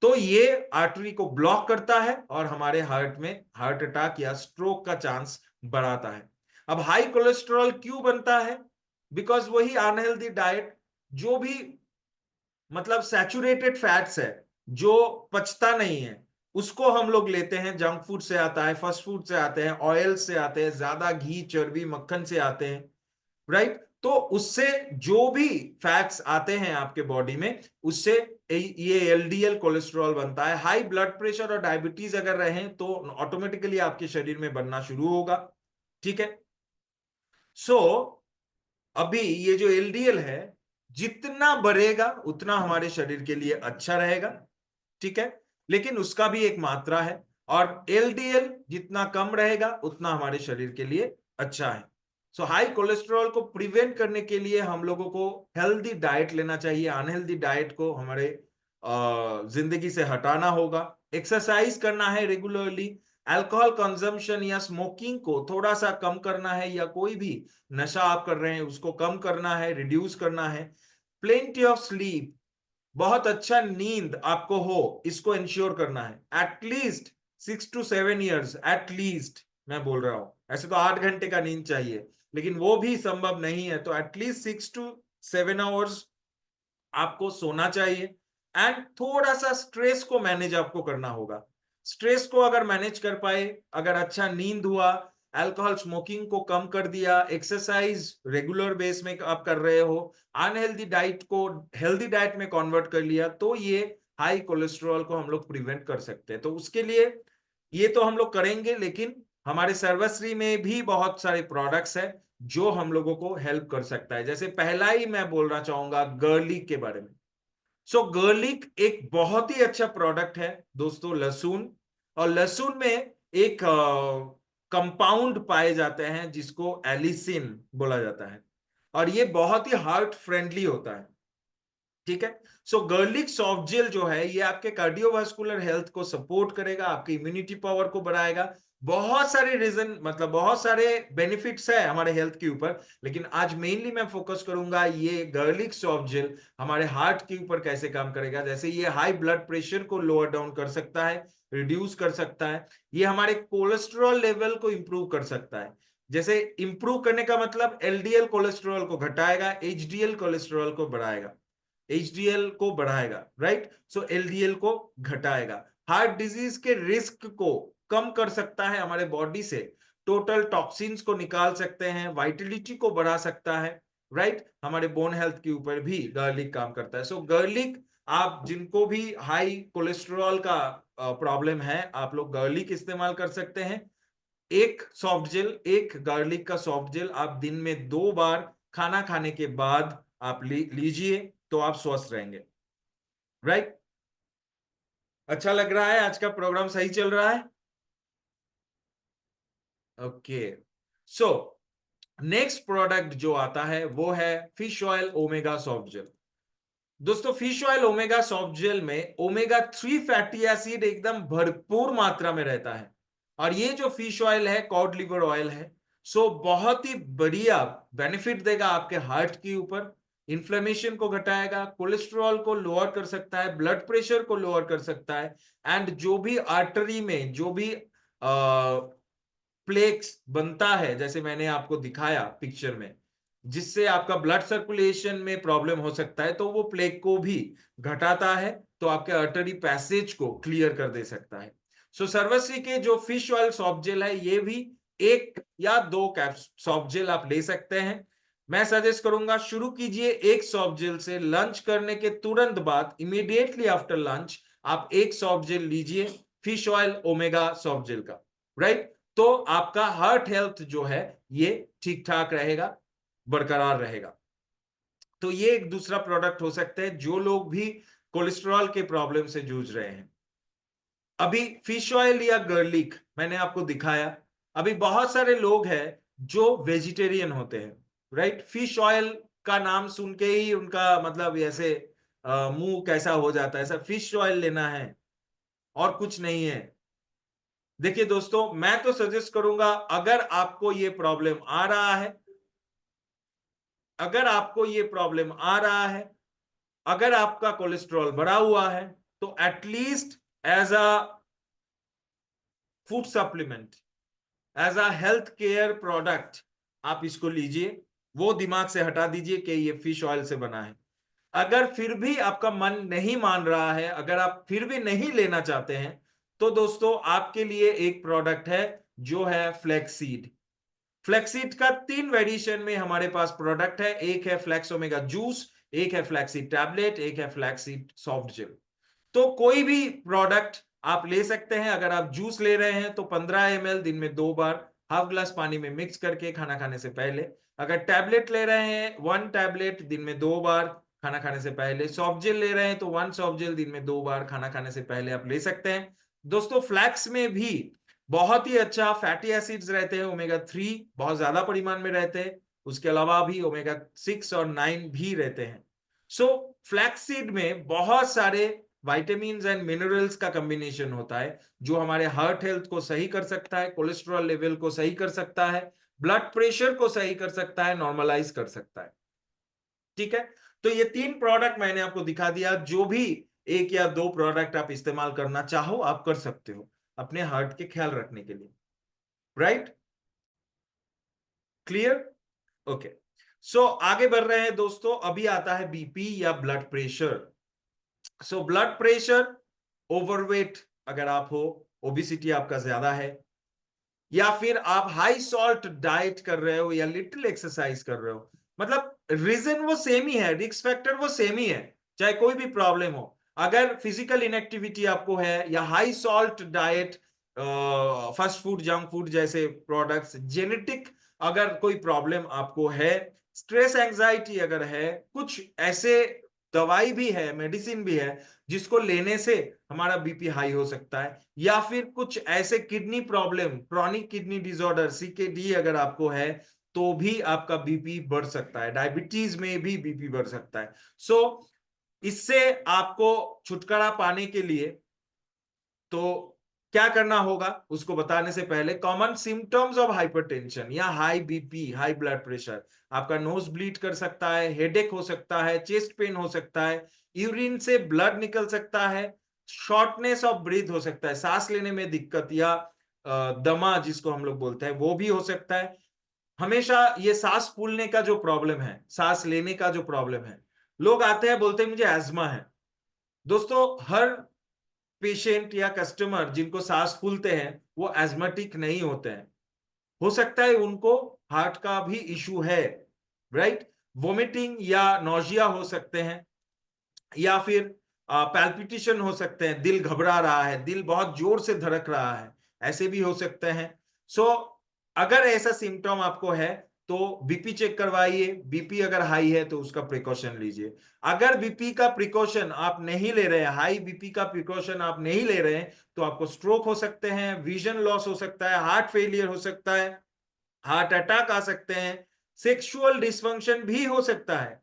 तो ये आर्टरी को ब्लॉक करता है और हमारे हार्ट में हार्ट अटैक या स्ट्रोक का चांस बढ़ाता है। अब हाई कोलेस्ट्रॉल क्यों बनता है? बिकॉज वही अनहेल्दी डाइट, जो भी मतलब सैचुरेटेड फैट्स है जो पचता नहीं है, उसको हम लोग लेते हैं। जंक फूड से आता है, फास्ट फूड से आते हैं, ऑयल से आते हैं, ज्यादा घी चर्बी मक्खन से आते हैं, राइट। तो उससे जो भी फैट्स आते हैं आपके बॉडी में, उससे ये LDL कोलेस्ट्रॉल बनता है। हाई ब्लड प्रेशर और डायबिटीज अगर रहे तो ऑटोमेटिकली आपके शरीर में बनना शुरू होगा, ठीक है। सो अभी ये जो LDL है जितना बढ़ेगा उतना हमारे शरीर के लिए अच्छा रहेगा, ठीक है। लेकिन उसका भी एक मात्रा है, और LDL जितना कम रहेगा उतना हमारे शरीर के लिए अच्छा है। सो हाई कोलेस्ट्रॉल को प्रिवेंट करने के लिए हम लोगों को हेल्दी डाइट लेना चाहिए, अनहेल्दी डाइट को हमारे जिंदगी से हटाना होगा। एक्सरसाइज करना है रेगुलरली, अल्कोहल कंजम्पशन या स्मोकिंग को थोड़ा सा कम करना है, या कोई भी नशा आप कर रहे हैं उसको कम करना है, रिड्यूस करना है। प्लेंटी ऑफ स्लीप, बहुत अच्छा नींद आपको हो, इसको इंश्योर करना है। एटलीस्ट 6 to 7 years, एटलीस्ट मैं बोल रहा हूं, ऐसे तो 8 घंटे का नींद चाहिए, लेकिन वो भी संभव नहीं है, तो एटलीस्ट 6 to 7 hours आपको सोना चाहिए। एंड थोड़ा सा स्ट्रेस को मैनेज आपको करना होगा। स्ट्रेस को अगर मैनेज कर पाए, अगर अच्छा नींद हुआ, अल्कोहल स्मोकिंग को कम कर दिया, एक्सरसाइज रेगुलर बेस में आप कर रहे हो, अनहेल्दी डाइट को हेल्दी डाइट में कन्वर्ट कर लिया, तो ये हाई कोलेस्ट्रॉल को हम लोग प्रिवेंट कर सकते हैं। तो उसके लिए ये तो हम लोग करेंगे, लेकिन हमारे सर्वश्री में भी बहुत सारे प्रोडक्ट्स है जो हम लोगों को हेल्प कर सकता है। जैसे पहला ही मैं बोलना चाहूंगा गर्लिक के बारे में। सो गर्लिक एक बहुत ही अच्छा प्रोडक्ट है दोस्तों, लहसुन। और लहसुन में एक कंपाउंड पाए जाते हैं जिसको एलिसिन बोला जाता है, और ये बहुत ही हार्ट फ्रेंडली होता है, ठीक है। सो गर्लिक सॉफ्ट जेल जो है ये आपके कार्डियोवास्कुलर हेल्थ को सपोर्ट करेगा, आपकी इम्यूनिटी पावर को बढ़ाएगा। बहुत सारे रीजन, मतलब बहुत सारे बेनिफिट्स है हमारे हेल्थ के ऊपर, लेकिन आज मेनली मैं फोकस करूंगा ये गर्लिक सॉफ्ट जेल हमारे हार्ट के ऊपर कैसे काम करेगा। जैसे ये हाई ब्लड प्रेशर को लोअर डाउन कर सकता है, रिड्यूस कर सकता है। ये हमारे कोलेस्ट्रॉल लेवल को इंप्रूव कर सकता है। जैसे इंप्रूव करने का मतलब LDL कोलेस्ट्रॉल को घटाएगा, HDL कोलेस्ट्रॉल को बढ़ाएगा, HDL को बढ़ाएगा, राइट। सो LDL को घटाएगा, हार्ट डिजीज के रिस्क को कम कर सकता है हमारे बॉडी से, टोटल टॉक्सिन्स को निकाल सकते हैं, वाइटलिटी को बढ़ा सकता है, राइट। हमारे बोन हेल्थ के ऊपर भी गार्लिक काम करता है। सो गार्लिक, आप जिनको भी हाई कोलेस्ट्रॉल का प्रॉब्लम है, आप लोग गार्लिक इस्तेमाल कर सकते हैं। एक सॉफ्ट जेल, एक गार्लिक का सॉफ्ट जेल आप दिन में 2 बार खाना खाने के बाद आप लीजिए, तो आप स्वस्थ रहेंगे, राइट। अच्छा लग रहा है? आज का प्रोग्राम सही चल रहा है? ओके। सो नेक्स्ट प्रोडक्ट जो आता है वो है fish oil omega soft gel. दोस्तों fish oil omega soft gel में ओमेगा 3 फैटी एसिड एकदम भरपूर मात्रा में रहता है, और ये जो फिश ऑयल है कॉड लिवर ऑयल है, सो बहुत ही बढ़िया बेनिफिट देगा आपके हार्ट के ऊपर, इन्फ्लेमेशन को घटाएगा, कोलेस्ट्रॉल को लोअर कर सकता है, ब्लड प्रेशर को लोअर कर सकता है, एंड जो भी आर्टरी में जो भी प्लेक्स बनता है, जैसे मैंने आपको दिखाया पिक्चर में, जिससे आपका ब्लड सर्कुलेशन में प्रॉब्लम हो सकता है, तो वो प्लेग को भी घटाता है, तो आपके आर्टरी पैसेज को क्लियर कर दे सकता है। सो सर्वश्री के जो फिश ऑयल सॉफ्ट जेल है, ये भी 1 या 2 कैप सॉफ्ट जेल आप ले सकते हैं। मैं सजेस्ट करूंगा शुरू कीजिए एक सॉफ्ट जेल से, लंच करने के तुरंत बाद इमीडिएटली आफ्टर लंच आप एक सॉफ्ट जेल लीजिए, fish oil omega soft jail का, राइट। तो आपका हार्ट हेल्थ जो है ये ठीक ठाक रहेगा, बरकरार रहेगा। तो ये एक दूसरा प्रोडक्ट हो सकता है जो लोग भी कोलेस्ट्रॉल के प्रॉब्लम से जूझ रहे हैं। अभी फिश ऑयल या गर्लिक मैंने आपको दिखाया। अभी बहुत सारे लोग हैं जो वेजिटेरियन होते हैं, राइट। फिश ऑयल का नाम सुन के ही उनका मतलब ऐसे मुंह कैसा हो जाता है, सर फिश ऑयल लेना है और कुछ नहीं है। देखिए दोस्तों, मैं तो सजेस्ट करूंगा, अगर आपको ये प्रॉब्लम आ रहा है, अगर आपको ये प्रॉब्लम आ रहा है, अगर आपका कोलेस्ट्रॉल बढ़ा हुआ है, तो at least as a food supplement, as a health care product आप इसको लीजिए। वो दिमाग से हटा दीजिए कि ये फिश ऑयल से बना है। अगर फिर भी आपका मन नहीं मान रहा है, अगर आप फिर भी नहीं लेना चाहते हैं, तो दोस्तों आपके लिए एक प्रोडक्ट है जो है फ्लैक्सीड। फ्लैक्सीड का 3 वेरिएशन में हमारे पास प्रोडक्ट है। एक है फ्लैक्स ओमेगा जूस, एक है फ्लैक्सीड टैबलेट, एक है फ्लैक्सीड सॉफ्ट जेल। तो कोई भी प्रोडक्ट आप ले सकते हैं। अगर आप जूस ले रहे हैं तो 15 ml दिन में 2 बार हाफ ग्लास पानी में मिक्स करके खाना खाने से पहले। अगर टैबलेट ले रहे हैं 1 टैबलेट दिन में 2 बार खाना खाने से पहले। सॉफ्ट जेल ले रहे हैं तो 1 सॉफ्ट जेल दिन में 2 बार खाना खाने से पहले आप ले सकते हैं। दोस्तों फ्लैक्स में भी बहुत ही अच्छा फैटी एसिड्स रहते हैं, ओमेगा 3 बहुत ज्यादा परिमाण में रहते हैं। उसके अलावा भी ओमेगा 6 और 9 भी रहते हैं। सो फ्लैक्सीड में बहुत सारे विटामिन्स एंड मिनरल्स का कॉम्बिनेशन होता है जो हमारे हार्ट हेल्थ को सही कर सकता है, कोलेस्ट्रॉल लेवल को सही कर सकता है, ब्लड प्रेशर को सही कर सकता है, नॉर्मलाइज कर सकता है। ठीक है, तो ये 3 प्रोडक्ट मैंने आपको दिखा दिया। जो भी 1 या 2 प्रोडक्ट आप इस्तेमाल करना चाहो आप कर सकते हो अपने हार्ट के ख्याल रखने के लिए, राइट। Clear, okay. सो आगे बढ़ रहे हैं दोस्तों। अभी आता है बीपी या blood pressure. So blood pressure, overweight अगर आप हो, ओबिसिटी आपका ज्यादा है, या फिर आप हाई सॉल्ट डाइट कर रहे हो या लिटिल एक्सरसाइज कर रहे हो, मतलब रीजन वो सेम ही है, रिस्क फैक्टर वो सेम ही है, चाहे कोई भी प्रॉब्लम हो। अगर फिजिकल इनएक्टिविटी आपको है या high salt diet, fast food junk food जैसे प्रोडक्ट्स, जेनेटिक अगर कोई प्रॉब्लम आपको है, स्ट्रेस एंजाइटी अगर है, कुछ ऐसे दवाई भी है, मेडिसिन भी है जिसको लेने से हमारा बीपी हाई हो सकता है, या फिर कुछ ऐसे kidney problem, chronic kidney disorder CKD अगर आपको है, तो भी आपका बीपी बढ़ सकता है। डायबिटीज में भी बीपी बढ़ सकता है। सो इससे आपको छुटकारा पाने के लिए तो क्या करना होगा उसको बताने से पहले, कॉमन सिम्टम्स ऑफ हाइपरटेंशन या high BP, high blood pressure, आपका नोज ब्लीड कर सकता है, हेडेक हो सकता है, चेस्ट पेन हो सकता है, यूरिन से ब्लड निकल सकता है, शॉर्टनेस ऑफ ब्रीथ हो सकता है, सांस लेने में दिक्कत या दमा जिसको हम लोग बोलते हैं वो भी हो सकता है। हमेशा ये सांस फूलने का जो प्रॉब्लम है, सांस लेने का जो प्रॉब्लम है, लोग आते हैं बोलते हैं मुझे एज्मा है। दोस्तों हर पेशेंट या कस्टमर जिनको सांस फूलते हैं वो एस्मेटिक नहीं होते हैं। हो सकता है उनको हार्ट का भी इशू है, राइट। वोमिटिंग या नोजिया हो सकते हैं, या फिर पैल्पिटेशन हो सकते हैं, दिल घबरा रहा है, दिल बहुत जोर से धड़क रहा है, ऐसे भी हो सकते हैं। सो अगर ऐसा सिम्टम आपको है तो बीपी चेक करवाइए। बीपी अगर हाई है तो उसका प्रिकॉशन लीजिए। अगर बीपी का प्रिकॉशन आप नहीं ले रहे हैं, हाई बीपी का प्रिकॉशन आप नहीं ले रहे हैं, तो आपको स्ट्रोक हो सकते हैं, विजन लॉस हो सकता है, हार्ट फेलियर हो सकता है, हार्ट अटैक आ सकते हैं, सेक्सुअल डिसफंक्शन भी हो सकता है।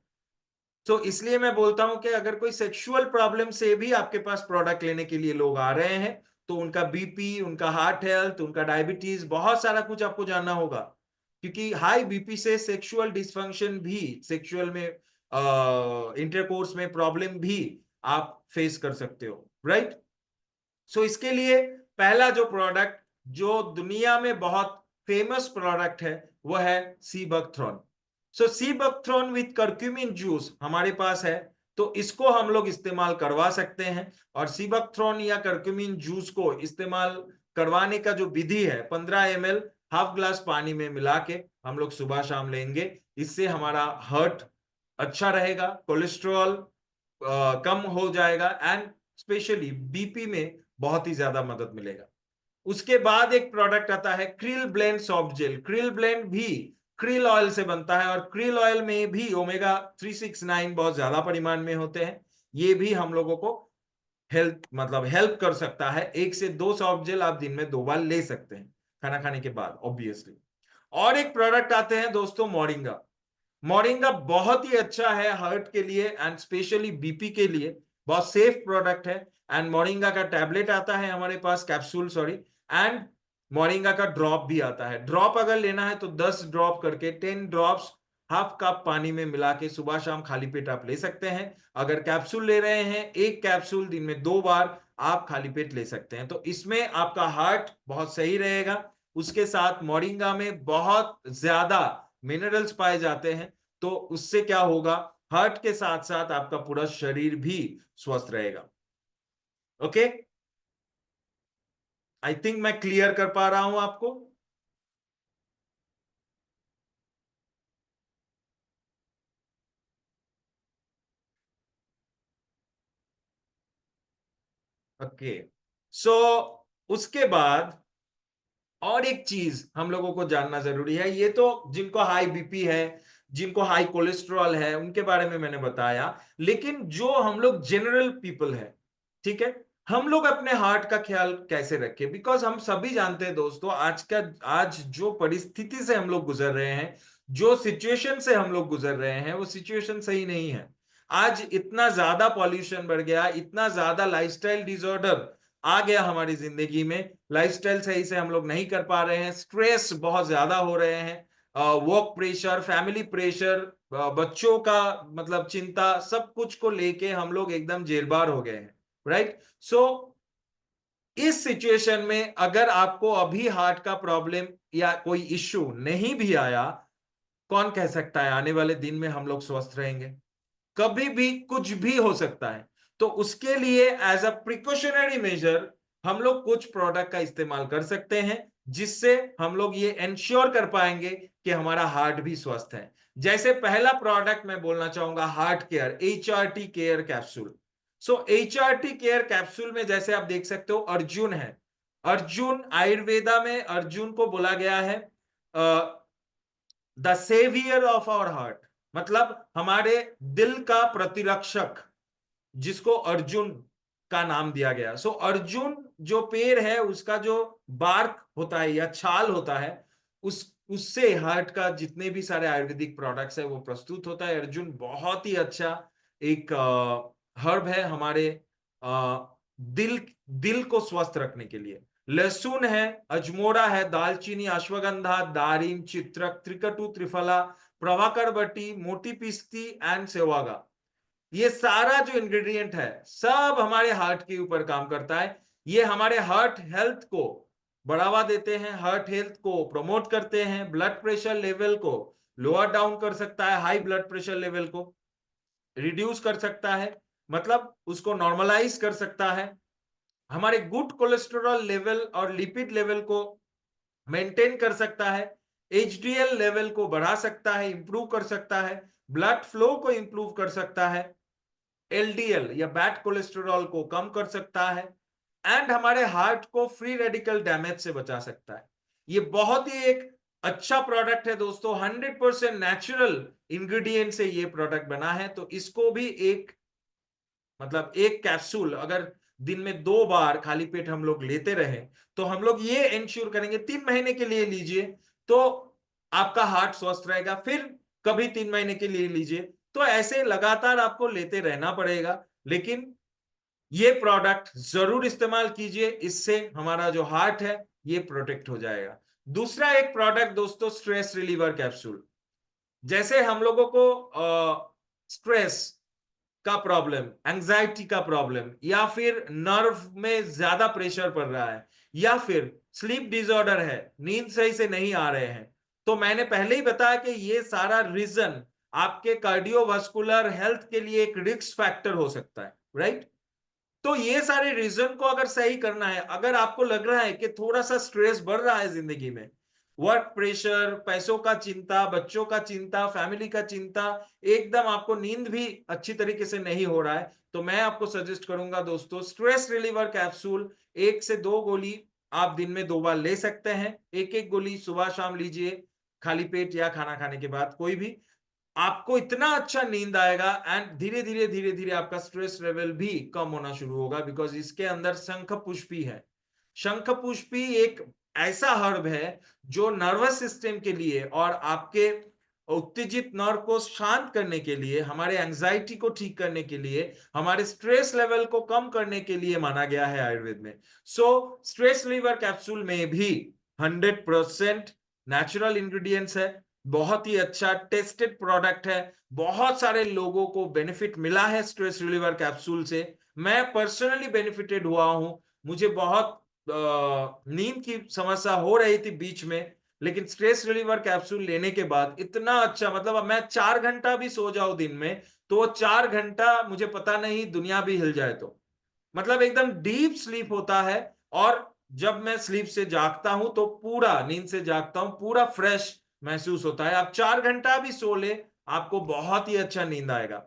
तो इसलिए मैं बोलता हूं कि अगर कोई सेक्सुअल प्रॉब्लम से भी आपके पास प्रोडक्ट लेने के लिए लोग आ रहे हैं, तो उनका बीपी, उनका हार्ट हेल्थ, उनका डायबिटीज, बहुत सारा कुछ आपको जानना होगा। क्योंकि हाई बीपी से सेक्सुअल डिसफंक्शन भी, सेक्सुअल में इंटरकोर्स में प्रॉब्लम भी आप फेस कर सकते हो, राइट। सो इसके लिए पहला जो प्रोडक्ट जो दुनिया में बहुत फेमस प्रोडक्ट है वो है सीबकथ्रॉन। सो सीबकथ्रॉन विथ करक्यूमिन जूस हमारे पास है, तो इसको हम लोग इस्तेमाल करवा सकते हैं। और सीबकथ्रॉन या करक्यूमिन जूस को इस्तेमाल करवाने का जो विधि है, 15 ml हाफ ग्लास पानी में मिला के हम लोग सुबह शाम लेंगे। इससे हमारा हार्ट अच्छा रहेगा, कोलेस्ट्रॉल कम हो जाएगा एंड स्पेशली बीपी में बहुत ही ज्यादा मदद मिलेगा। उसके बाद एक प्रोडक्ट आता है krill blend soft gel. Krill blend भी क्रिल ऑयल से बनता है और क्रिल ऑयल में भी ओमेगा 369 बहुत ज्यादा परिमाण में होते हैं। ये भी हम लोगों को हेल्प कर सकता है। 1 से 2 सॉफ्ट जेल आप दिन में 2 बार ले सकते हैं खाना खाने के बाद, ऑब्वियसली। और एक प्रोडक्ट आते हैं दोस्तों मोरिंगा। मोरिंगा बहुत ही अच्छा है हार्ट के लिए एंड स्पेशली बीपी के लिए, बहुत सेफ प्रोडक्ट है। एंड मोरिंगा का टैबलेट आता है हमारे पास, कैप्सूल सॉरी, एंड मोरिंगा का ड्रॉप भी आता है। ड्रॉप अगर लेना है तो 10 ड्रॉप करके 10 ड्रॉप्स हाफ कप पानी में मिला के सुबह शाम खाली पेट आप ले सकते हैं। अगर कैप्सूल ले रहे हैं, एक कैप्सूल दिन में 2 बार आप खाली पेट ले सकते हैं, तो इसमें आपका हार्ट बहुत सही रहेगा। उसके साथ मोरिंगा में बहुत ज्यादा मिनरल्स पाए जाते हैं, तो उससे क्या होगा, हार्ट के साथ साथ आपका पूरा शरीर भी स्वस्थ रहेगा। ओके, आई थिंक मैं क्लियर कर पा रहा हूं आपको। ओके, सो उसके बाद और एक चीज हम लोगों को जानना जरूरी है। ये तो जिनको हाई बीपी है, जिनको हाई कोलेस्ट्रॉल है, उनके बारे में मैंने बताया। लेकिन जो हम लोग जनरल पीपल है, ठीक है, हम लोग अपने हार्ट का ख्याल कैसे रखें? बिकॉज हम सभी जानते हैं दोस्तों, आज जो परिस्थिति से हम लोग गुजर रहे हैं, जो सिचुएशन से हम लोग गुजर रहे हैं, वो सिचुएशन सही नहीं है। आज इतना ज्यादा पॉल्यूशन बढ़ गया, इतना ज्यादा लाइफस्टाइल डिसऑर्डर आ गया हमारी जिंदगी में। लाइफस्टाइल सही से हम लोग नहीं कर पा रहे हैं, स्ट्रेस बहुत ज्यादा हो रहे हैं, वर्क प्रेशर, फैमिली प्रेशर, बच्चों का मतलब चिंता, सब कुछ को लेके हम लोग एकदम जेलबार हो गए हैं, राइट। सो इस सिचुएशन में अगर आपको अभी हार्ट का प्रॉब्लम या कोई इश्यू नहीं भी आया, कौन कह सकता है आने वाले दिन में हम लोग स्वस्थ रहेंगे? कभी भी कुछ भी हो सकता है। तो उसके लिए एज अ प्रिकॉशनरी मेजर हम लोग कुछ प्रोडक्ट का इस्तेमाल कर सकते हैं, जिससे हम लोग ये इंश्योर कर पाएंगे कि हमारा हार्ट भी स्वस्थ है। जैसे पहला प्रोडक्ट मैं बोलना चाहूंगा, heart care HRT care capsule. So HRT care capsule में जैसे आप देख सकते हो अर्जुन है। अर्जुन, आयुर्वेदा में अर्जुन को बोला गया है the saviour of our heart, मतलब हमारे दिल का प्रतिरक्षक, जिसको अर्जुन का नाम दिया गया। सो अर्जुन जो पेड़ है, उसका जो बार्क होता है या छाल होता है, उससे हार्ट का जितने भी सारे आयुर्वेदिक प्रोडक्ट्स है वो प्रस्तुत होता है। अर्जुन बहुत ही अच्छा एक हर्ब है हमारे दिल दिल को स्वस्थ रखने के लिए। लहसुन है, अजमोरा है, दालचीनी, अश्वगंधा, दारिम, चित्रक, त्रिकटु, त्रिफला, प्रभाकर बट्टी, मोटी पिस्ती एंड सेवागा, ये सारा जो इंग्रेडिएंट है सब हमारे हार्ट के ऊपर काम करता है। ये हमारे हार्ट हेल्थ को बढ़ावा देते हैं, हार्ट हेल्थ को प्रमोट करते हैं, ब्लड प्रेशर लेवल को लोअर डाउन कर सकता है, हाई ब्लड प्रेशर लेवल को रिड्यूस कर सकता है, मतलब उसको नॉर्मलाइज कर सकता है, हमारे गुड कोलेस्टेरॉल लेवल और लिपिड लेवल को मेंटेन कर सकता है, HDL लेवल को बढ़ा सकता है, इंप्रूव कर सकता है, ब्लड फ्लो को इंप्रूव कर सकता है, LDL या बैड कोलेस्टेरॉल को कम कर सकता है, एंड हमारे हार्ट को फ्री रेडिकल डैमेज से बचा सकता है। ये बहुत ही एक अच्छा प्रोडक्ट है दोस्तों, 100% नेचुरल इंग्रेडिएंट से ये प्रोडक्ट बना है। तो इसको भी एक मतलब एक कैप्सूल अगर दिन में 2 बार खाली पेट हम लोग लेते रहे, तो हम लोग ये इंश्योर करेंगे 3 महीने के लिए लीजिए तो आपका हार्ट स्वस्थ रहेगा, फिर कभी 3 महीने के लिए लीजिए, तो ऐसे लगातार आपको लेते रहना पड़ेगा। लेकिन ये प्रोडक्ट जरूर इस्तेमाल कीजिए, इससे हमारा जो हार्ट है ये प्रोटेक्ट हो जाएगा। दूसरा एक प्रोडक्ट दोस्तों, स्ट्रेस रिलीवर कैप्सूल। जैसे हम लोगों को स्ट्रेस का प्रॉब्लम, एंजाइटी का प्रॉब्लम, या फिर नर्व में ज्यादा प्रेशर पड़ रहा है, या फिर स्लीप डिसऑर्डर है, नींद सही से नहीं आ रहे हैं, तो मैंने पहले ही बताया कि ये सारा रीजन आपके कार्डियोवास्कुलर हेल्थ के लिए एक रिस्क फैक्टर हो सकता है, राइट? तो ये सारे रीजन को अगर सही करना है, अगर आपको लग रहा है कि थोड़ा सा स्ट्रेस बढ़ रहा है जिंदगी में, वर्क प्रेशर, पैसों का चिंता, बच्चों का चिंता, फैमिली का चिंता, एकदम आपको नींद भी अच्छी तरीके से नहीं हो रहा है, तो मैं आपको सजेस्ट करूंगा दोस्तों, स्ट्रेस रिलीवर कैप्सूल 1 से 2 गोली आप दिन में 2 बार ले सकते हैं। एक एक गोली सुबह शाम लीजिए, खाली पेट या खाना खाने के बाद, कोई भी। आपको इतना अच्छा नींद आएगा एंड धीरे धीरे धीरे धीरे आपका स्ट्रेस लेवल भी कम होना शुरू होगा, बिकॉज इसके अंदर शंख पुष्पी है। शंख पुष्पी एक ऐसा हर्ब है जो नर्वस सिस्टम के लिए और आपके उत्तेजित नर्व को शांत करने के लिए, हमारे एंजाइटी को ठीक करने के लिए, हमारे स्ट्रेस लेवल को कम करने के लिए माना गया है आयुर्वेद में। सो स्ट्रेस रिलीवर कैप्सूल में भी 100% नेचुरल इंग्रेडिएंट्स है, बहुत ही अच्छा टेस्टेड प्रोडक्ट है, बहुत सारे लोगों को बेनिफिट मिला है स्ट्रेस रिलीवर कैप्सूल से। मैं पर्सनली बेनिफिटेड हुआ हूं। मुझे बहुत नींद की समस्या हो रही थी बीच में, लेकिन स्ट्रेस रिलीवर कैप्सूल लेने के बाद इतना अच्छा, मतलब अब मैं 4 घंटा भी सो जाऊं दिन में, तो 4 घंटा मुझे पता नहीं दुनिया भी हिल जाए तो, मतलब एकदम डीप स्लीप होता है। और जब मैं स्लीप से जागता हूं तो पूरा, नींद से जागता हूं पूरा फ्रेश महसूस होता है। आप 4 घंटा भी सो ले, आपको बहुत ही अच्छा नींद आएगा।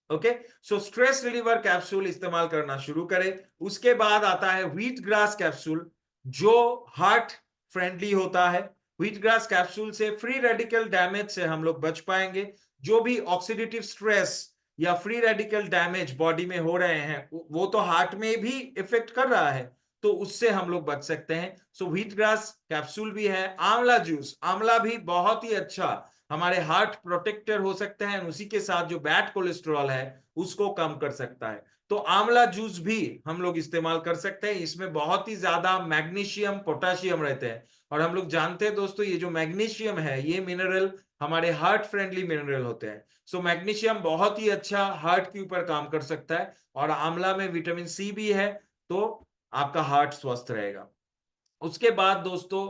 Okay, so stress reliever capsule इस्तेमाल करना शुरू करें। उसके बाद आता है व्हीट ग्रास कैप्सूल, जो हार्ट फ्रेंडली होता है। व्हीट ग्रास कैप्सूल से फ्री रेडिकल डैमेज से हम लोग बच पाएंगे। जो भी ऑक्सीडेटिव स्ट्रेस या फ्री रेडिकल डैमेज बॉडी में हो रहे हैं, वो तो हार्ट में भी इफेक्ट कर रहा है, तो उससे हम लोग बच सकते हैं। सो व्हीट ग्रास कैप्सूल भी है। आंवला जूस, आंवला भी बहुत ही अच्छा हमारे हार्ट प्रोटेक्टर हो सकता है, उसी के साथ जो बैड कोलेस्ट्रॉल है उसको कम कर सकता है। तो आंवला जूस भी हम लोग इस्तेमाल कर सकते हैं। इसमें बहुत ही ज्यादा मैग्नीशियम, पोटेशियम रहते हैं, और हम लोग जानते हैं दोस्तों, ये जो मैग्नीशियम है, ये मिनरल हमारे हार्ट फ्रेंडली मिनरल होते हैं। सो मैग्नीशियम बहुत ही अच्छा हार्ट के ऊपर काम कर सकता है, और आंवला में विटामिन सी भी है, तो आपका हार्ट स्वस्थ रहेगा। उसके बाद दोस्तों,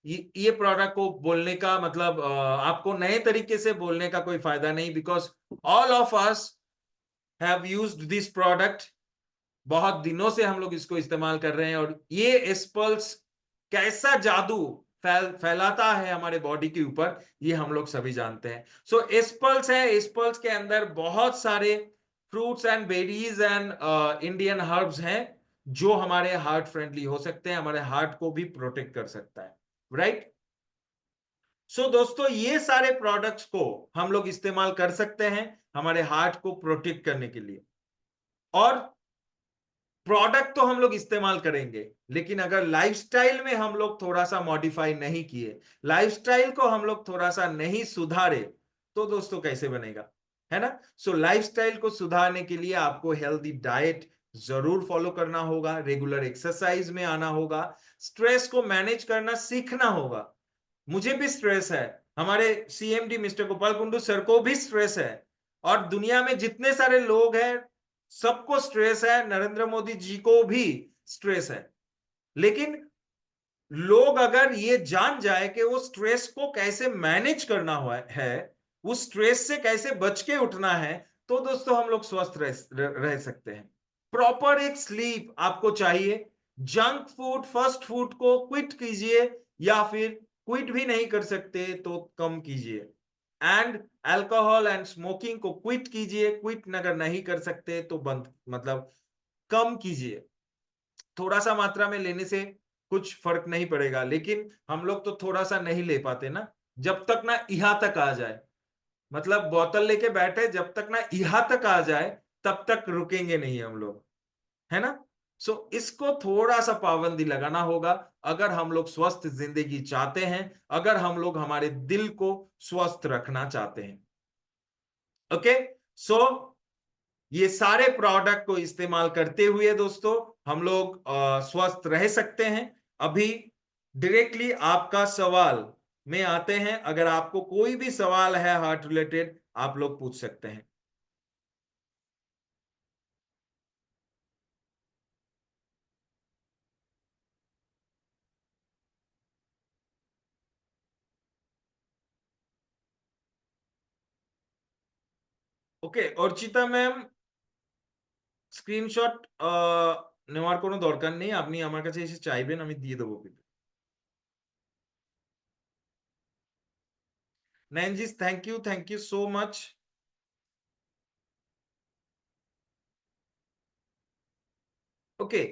ये प्रोडक्ट को बोलने का मतलब आपको नए तरीके से बोलने का कोई फायदा नहीं, because all of us have used this product. बहुत दिनों से हम लोग इसको इस्तेमाल कर रहे हैं, और ये एस्पल्स कैसा जादू फैलाता है हमारे बॉडी के ऊपर, ये हम लोग सभी जानते हैं। सो एस्पल्स है, एस्पल्स के अंदर बहुत सारे fruits and berries and Indian herbs हैं, जो हमारे हार्ट फ्रेंडली हो सकते हैं, हमारे हार्ट को भी प्रोटेक्ट कर सकता है, राइट? सो दोस्तों, ये सारे प्रोडक्ट्स को हम लोग इस्तेमाल कर सकते हैं हमारे हार्ट को प्रोटेक्ट करने के लिए। और प्रोडक्ट तो हम लोग इस्तेमाल करेंगे, लेकिन अगर लाइफस्टाइल में हम लोग थोड़ा सा मॉडिफाई नहीं किए, लाइफस्टाइल को हम लोग थोड़ा सा नहीं सुधारे, तो दोस्तों कैसे बनेगा, है ना? सो लाइफस्टाइल को सुधारने के लिए आपको हेल्दी डाइट जरूर फॉलो करना होगा, रेगुलर एक्सरसाइज में आना होगा, स्ट्रेस को मैनेज करना सीखना होगा। मुझे भी स्ट्रेस है, हमारे CMD mister Gopal Kundu sir को भी स्ट्रेस है, और दुनिया में जितने सारे लोग हैं सबको स्ट्रेस है, नरेंद्र मोदी जी को भी स्ट्रेस है। लेकिन लोग अगर ये जान जाए कि वो स्ट्रेस को कैसे मैनेज करना हुआ है, उस स्ट्रेस से कैसे बच के उठना है, तो दोस्तों हम लोग स्वस्थ रह सकते हैं। प्रॉपर एक स्लीप आपको चाहिए। जंक फूड, फास्ट फूड को क्विट कीजिए, या फिर क्विट भी नहीं कर सकते तो कम कीजिए। एंड अल्कोहल एंड स्मोकिंग को क्विट कीजिए। क्विट अगर नहीं कर सकते तो बंद, मतलब कम कीजिए। थोड़ा सा मात्रा में लेने से कुछ फर्क नहीं पड़ेगा, लेकिन हम लोग तो थोड़ा सा नहीं ले पाते ना, जब तक ना यहाँ तक आ जाए, मतलब बोतल लेके बैठे, जब तक ना यहाँ तक आ जाए तब तक रुकेंगे नहीं हम लोग, है ना? सो इसको थोड़ा सा पाबंदी लगाना होगा, अगर हम लोग स्वस्थ जिंदगी चाहते हैं, अगर हम लोग हमारे दिल को स्वस्थ रखना चाहते हैं। ओके, सो ये सारे प्रोडक्ट को इस्तेमाल करते हुए दोस्तों हम लोग स्वस्थ रह सकते हैं। अभी डायरेक्टली आपका सवाल में आते हैं। अगर आपको कोई भी सवाल है हार्ट रिलेटेड, आप लोग पूछ सकते हैं। ওকে, অর্চিতা ম্যাম, স্ক্রিনশট নেওয়ার কোনো দরকার নেই। আপনি আমার কাছে এসে চাইবেন, আমি দিয়ে দেবো কিন্তু। नैनजिस, thank you so much. Okay,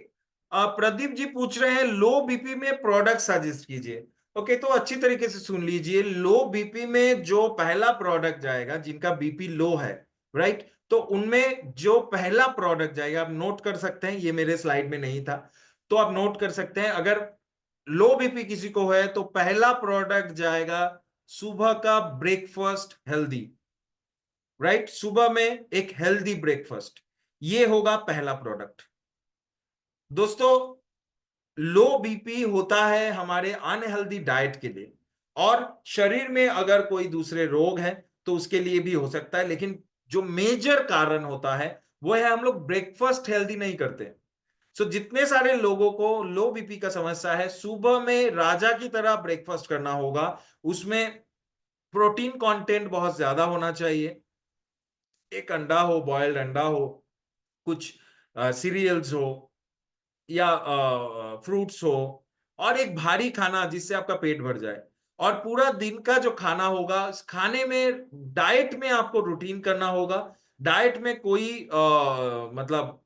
Pradeep ji पूछ रहे हैं लो बीपी में प्रोडक्ट सजेस्ट कीजिए। ओके, तो अच्छी तरीके से सुन लीजिए। लो बीपी में जो पहला प्रोडक्ट जाएगा, जिनका बीपी लो है, राइट, तो उनमें जो पहला प्रोडक्ट जाएगा, आप नोट कर सकते हैं, ये मेरे स्लाइड में नहीं था, तो आप नोट कर सकते हैं। अगर लो बीपी किसी को है तो पहला प्रोडक्ट जाएगा सुबह का ब्रेकफास्ट हेल्दी, राइट, सुबह में एक हेल्दी ब्रेकफास्ट, ये होगा पहला प्रोडक्ट। दोस्तों, लो बीपी होता है हमारे अनहेल्दी डाइट के लिए, और शरीर में अगर कोई दूसरे रोग है तो उसके लिए भी हो सकता है, लेकिन जो मेजर कारण होता है वो है हम लोग ब्रेकफास्ट हेल्दी नहीं करते। सो जितने सारे लोगों को लो बीपी का समस्या है, सुबह में राजा की तरह ब्रेकफास्ट करना होगा। उसमें प्रोटीन कंटेंट बहुत ज्यादा होना चाहिए। एक अंडा हो, बॉइल्ड अंडा हो, कुछ सीरियल्स हो, या फ्रूट्स हो, और एक भारी खाना जिससे आपका पेट भर जाए। और पूरा दिन का जो खाना होगा, उस खाने में डाइट में आपको रूटीन करना होगा। डाइट में कोई मतलब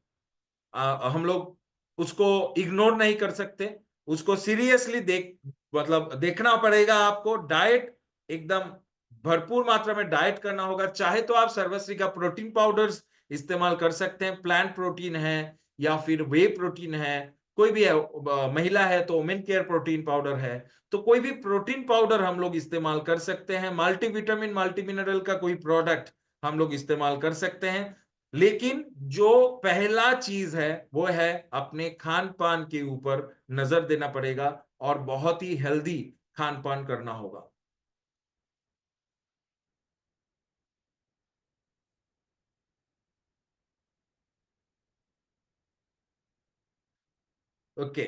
हम लोग उसको इग्नोर नहीं कर सकते, उसको सीरियसली मतलब देखना पड़ेगा आपको। डाइट एकदम भरपूर मात्रा में डाइट करना होगा। चाहे तो आप सर्वश्री का प्रोटीन पाउडर्स इस्तेमाल कर सकते हैं, प्लांट प्रोटीन है या फिर वे प्रोटीन है, कोई भी है, महिला है तो वोमेन केयर प्रोटीन पाउडर है, तो कोई भी प्रोटीन पाउडर हम लोग इस्तेमाल कर सकते हैं। मल्टीविटामिन मल्टी मिनरल का कोई प्रोडक्ट हम लोग इस्तेमाल कर सकते हैं। लेकिन जो पहला चीज है वो है अपने खान पान के ऊपर नजर देना पड़ेगा, और बहुत ही हेल्दी खान पान करना होगा। ओके,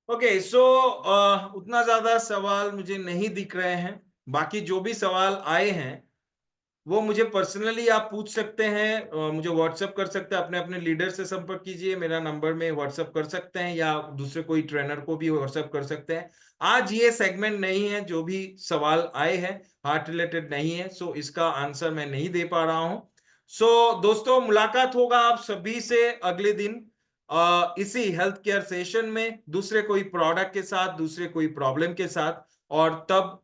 ओके, सो उतना ज्यादा सवाल मुझे नहीं दिख रहे हैं। बाकी जो भी सवाल आए हैं वो मुझे पर्सनली आप पूछ सकते हैं, मुझे व्हाट्सएप कर सकते हैं, अपने अपने लीडर से संपर्क कीजिए, मेरा नंबर में व्हाट्सएप कर सकते हैं, या दूसरे कोई ट्रेनर को भी व्हाट्सएप कर सकते हैं। आज ये सेगमेंट नहीं है, जो भी सवाल आए हैं हार्ट रिलेटेड नहीं है, सो इसका आंसर मैं नहीं दे पा रहा हूं। सो दोस्तों, मुलाकात होगा आप सभी से अगले दिन इसी हेल्थ केयर सेशन में, दूसरे कोई प्रोडक्ट के साथ, दूसरे कोई प्रॉब्लम के साथ, और तब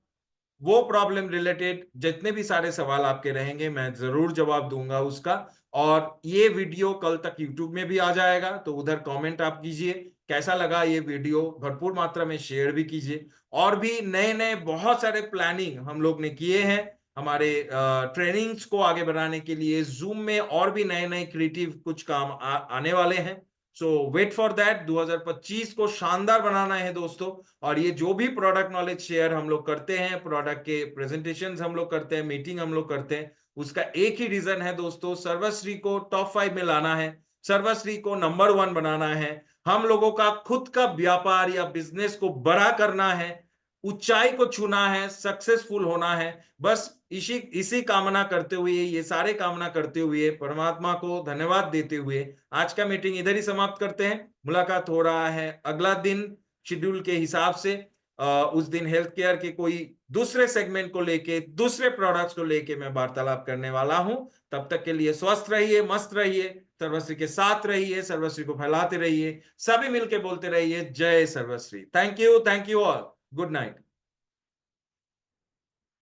वो प्रॉब्लम रिलेटेड जितने भी सारे सवाल आपके रहेंगे मैं जरूर जवाब दूंगा उसका। और ये वीडियो कल तक यूट्यूब में भी आ जाएगा, तो उधर कमेंट आप कीजिए कैसा लगा ये वीडियो, भरपूर मात्रा में शेयर भी कीजिए। और भी नए नए बहुत सारे प्लानिंग हम लोग ने किए हैं हमारे ट्रेनिंग्स को आगे बढ़ाने के लिए। जूम में और भी नए नए क्रिएटिव कुछ काम आने वाले हैं। सो वेट फॉर दैट। 2025 को शानदार बनाना है दोस्तों। और ये जो भी प्रोडक्ट नॉलेज शेयर हम लोग करते हैं, प्रोडक्ट के प्रेजेंटेशंस हम लोग करते हैं, मीटिंग हम लोग करते हैं, उसका एक ही रीजन है दोस्तों, सर्वश्री को टॉप 5 में लाना है, सर्वश्री को नंबर 1 बनाना है। हम लोगों का खुद का व्यापार या बिजनेस को बड़ा करना है, ऊंचाई को छूना है, सक्सेसफुल होना है। बस इसी इसी कामना करते हुए, ये सारे कामना करते हुए, परमात्मा को धन्यवाद देते हुए आज का मीटिंग इधर ही समाप्त करते हैं। मुलाकात हो रहा है अगला दिन शेड्यूल के हिसाब से। उस दिन हेल्थ केयर के कोई दूसरे सेगमेंट को लेके, दूसरे प्रोडक्ट्स को लेके मैं वार्तालाप करने वाला हूं। तब तक के लिए स्वस्थ रहिए, मस्त रहिए, सर्वश्री के साथ रहिए, सर्वश्री को फैलाते रहिए, सभी मिलके बोलते रहिए जय सर्वश्री। Thank you all, good night.